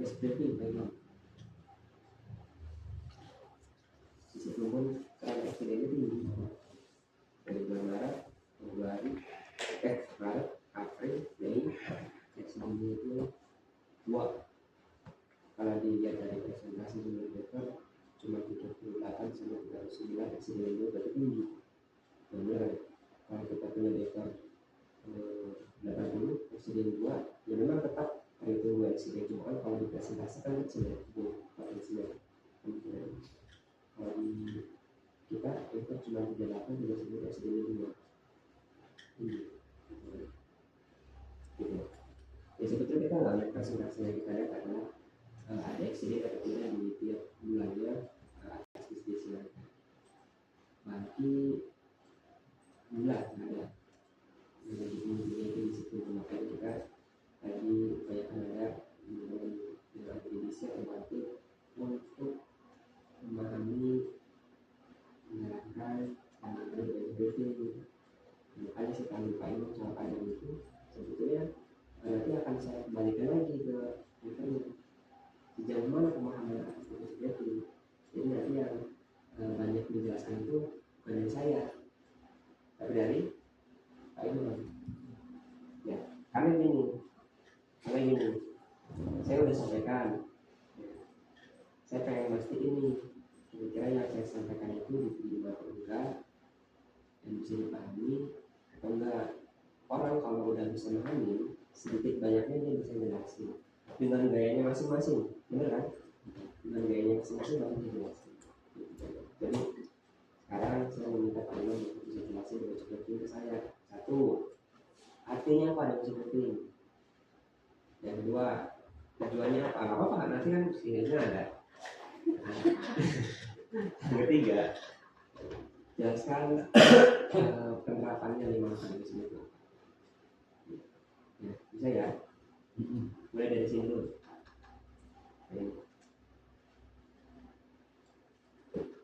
SPP bagi situ pun tren accident tinggi dari bulan Maret, Februari, Maret, April, Mei accident itu 2. Kalau dilihat dari presentasi simulator cuma 38 sampai 39 accident itu berarti tinggi. Benar, kalau kita punya dekor 80 accident 2 ya memang tetap itu accident, cuma kalau dipresentasikan kecil potensinya. Kalau di kita itu cuma 38 juga sebut accident 2 tinggi gitu. Ya sebetulnya kita nggak lihat presentasinya, kita lihat adalah ada accident atau tidak di tiap bulannya atas bisnisnya. Bagi bulan ada itu di situ, makanya kita tadi upayakan ada dengan Indonesia membantu untuk memahami, menerapkan dan briefing. Makanya saya lupain soal panjang itu sebetulnya nanti akan saya kembalikan lagi ke internet sejauh mana pemahaman atas itu. Jadi nanti yang banyak menjelaskan itu bukan dari saya tapi dari Pak Imam. Ya, karena gini, saya udah sampaikan, saya pengen mastiin nih kira-kira yang saya sampaikan itu diterima atau enggak dan bisa dipahami atau enggak. Orang kalau udah bisa memahami sedikit banyaknya dia bisa jelasin dengan gayanya masing-masing, bener kan? Dengan gayanya masing-masing baru dijelasin. Jadi sekarang saya meminta Pak Imam untuk bisa jelasin dengan cukup ke saya. 1, artinya apa ada seperti. Yang kedua, tujuannya apa? Nggak apa-apa, nanti kan sehingga ada. Yang ketiga, jelaskan penerapannya 5 mekanisme itu. Ya, bisa ya? Mulai dari sini dulu.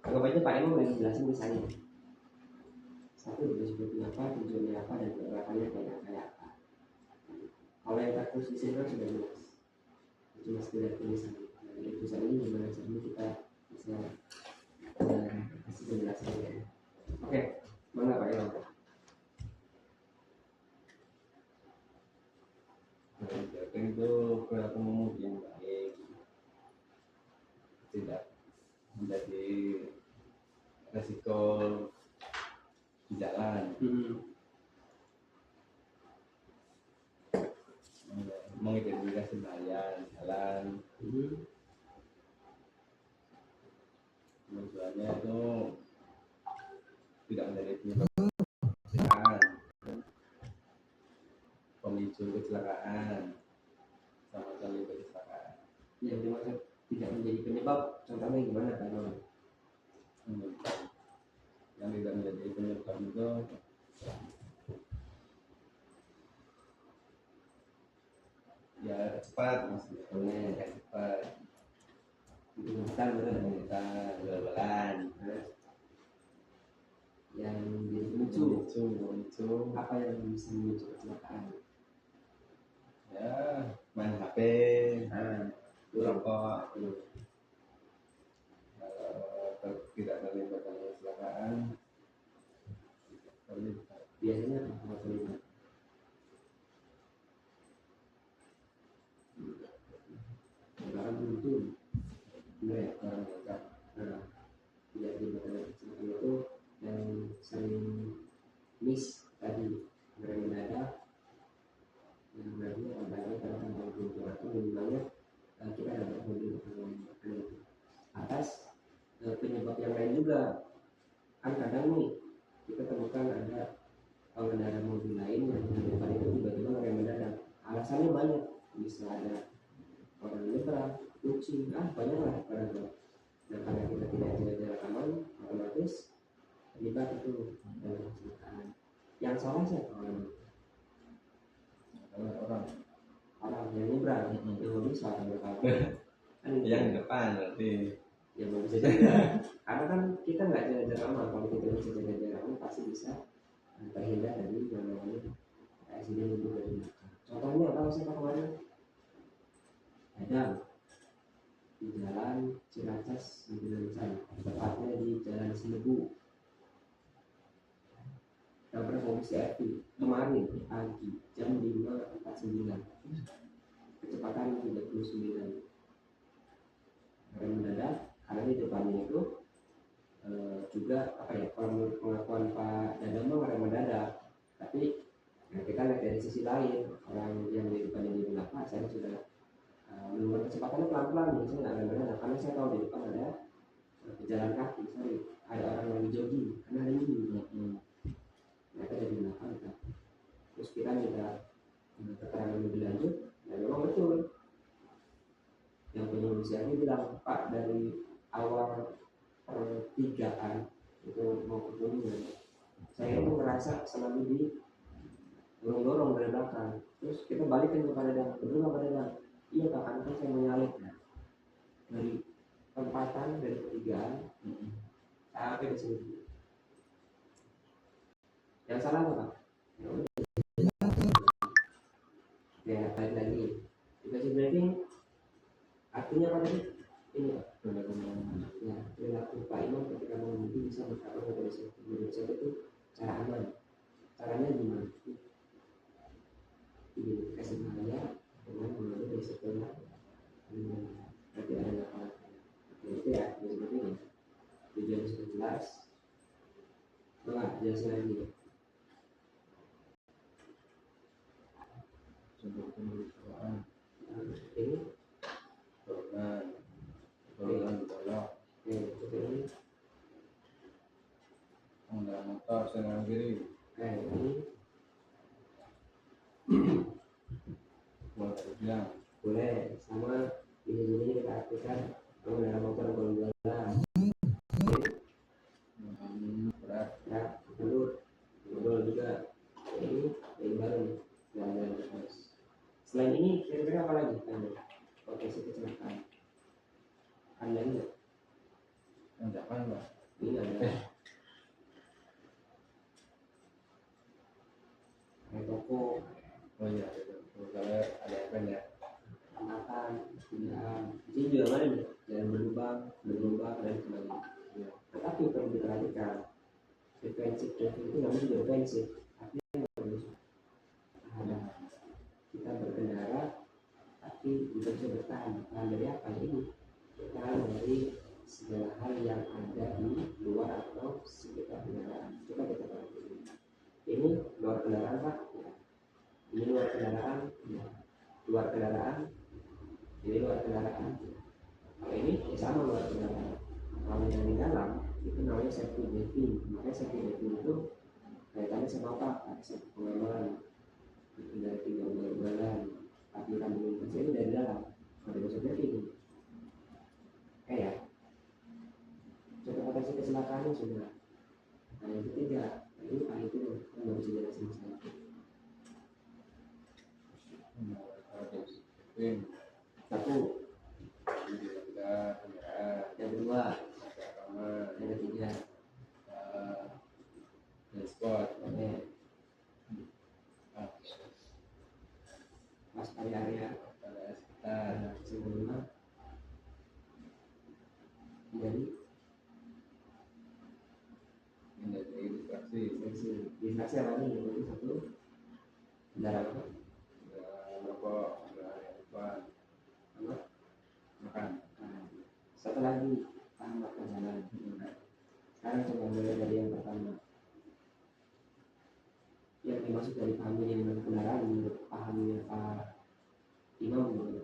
Anggap aja Pak Imam lagi jelasin ke saya. 1 juga seperti apa, tujuannya apa, dan penerapannya kayak apa. Kalau yang tertulis di sini kan sudah jelas, cuma sekedar tulisan. Jadi tulisan ini gimana caranya kita bisa kasih penjelasannya. Oke, mana Pak Imam? Itu perilaku mengemudi yang baik, tidak menjadi resiko di jalan. Mengidentifikasi bahaya jalan. Tujuannya itu tidak menjadi penyebab kecelakaan, pemicu kecelakaan, sama sekali kecelakaan. Yang dimaksud tidak menjadi penyebab, contohnya gimana Pak Imam? Yang tidak menjadi penyebab itu ya cepat, maksudnya ya cepat. Kita berjalan. Yang memicu apa yang bisa memicu kecelakaan? Ya, main HP, rokok. Kalau tidak terlibat dalam kecelakaan, biasanya apa terlibat? Barang buntu, ya barang lengkap. Tidak terlibat dalam kecelakaan itu yang sering miss tadi, mereka mendadak, yang berarti apalagi pada tanggal 20 minimalnya kita dapat mobil atas penyebab yang lain juga. Kan kadang nih kita temukan ada pengendara mobil lain yang di depan itu tiba-tiba ngerem mendadak. Alasannya banyak, bisa ada orang nyebrang, kucing, banyak lah barangkali. Nah karena kita tidak jaga jarak aman, otomatis terlibat itu dalam kecelakaan. Yang salah siapa? Orang yang nyebrang, yang bisa berkata. Yang di depan berarti. Ya belum bisa jaga. Karena kan kita nggak jaga jarak aman. Kalau kita bisa jaga jarak aman pasti bisa terhindar dari yang namanya accident itu dari belakang. Contohnya kalau saya kemarin ada Jalan Ciracas Sembilan, tepatnya di Jalan Silebu. Nabrak mobil CRV kemarin pagi jam 5.49, kecepatan 39. Rem mendadak karena di depannya itu juga apa ya, kalau menurut pengakuan Pak Dadang mah rem mendadak, tapi ya kita lihat dari sisi lain, orang yang di depannya di belakang saya sudah menurunkan kecepatannya pelan-pelan, saya nggak rem mendadak karena saya tahu di depan ada pejalan kaki, ada orang yang jogging karena ada ini. Mereka dari belakang kan. Terus kita minta keterangan lebih lanjut, dan memang betul yang penyelesaiannya bilang, Pak, dari awal pertigaan itu mau ke kuningan, saya itu ngerasa selalu di dorong dari belakang. Terus kita balikin kepada Dadang, betul pada Dadang, iya Pak, kan saya menyalip dari perempatan dari pertigaan sampai ke sini. Yang salah apa Pak? Ya balik lagi, dikasih briefing artinya apa tadi? Ini Pak, ya perilaku Pak Imam ketika mengemudi bisa berkata dari satu menurut saya itu cara aman. Caranya gimana? Ini kasih bahaya dengan mengambil dari setelah berarti ada apa? Itu ya, seperti ini. Tujuan sudah jelas. Coba jelasin lagi. Sebelum pemeriksaan Ini dorongan ditolak, seperti ini. pengendara motor kanan kiri Ini boleh terbilang boleh, sama ini kita artikan pengendara motor golongan berat ya, betul juga. Ini baru jalan terus. Selain ini kira-kira apa lagi potensi kecelakaan? Anda lihat tanjakan Pak. ini ada toko, Oh iya, kalau ada apa ya? makan, pindahan, ini juga mana nih? Jalan berlubang, dan sebagainya. Ya. Tetapi perlu diperhatikan, defensif driving itu namanya juga defensif. Artinya harus ada kita berkendara, tapi kita bisa bertahan. Bertahan dari apa ini? Bertahan dari segala hal yang ada di luar atau sekitar kendaraan. Coba kita perhatikan. Ini luar kendaraan Pak. Ya. Ini luar kendaraan. Ya. Luar kendaraan. Ini luar kendaraan. Kalau ini ya sama luar kendaraan. Kalau yang di dalam itu namanya safety driving. Makanya safety driving itu kaitannya sama apa? Safety pengamanan. Itu dari 3 ugal-ugalan. Aturan lintas ini dari dalam. Ada safety driving. Ya. Contoh potensi kecelakaannya sudah. Nah yang ketiga, ini Pak itu yang baru bisa jelasin saya. Satu, yang kedua, yang ketiga, sport mas area pada sekitar sebelumnya jadi menjadi distraksi apa nih? Jadi satu kendaraan apa? merokok, depan makan. Satu lagi tamat perjalanan. Sekarang coba mulai dari yang pertama. Yang dimaksud dari pahami dengan kendaraan menurut pahamnya Pak Imam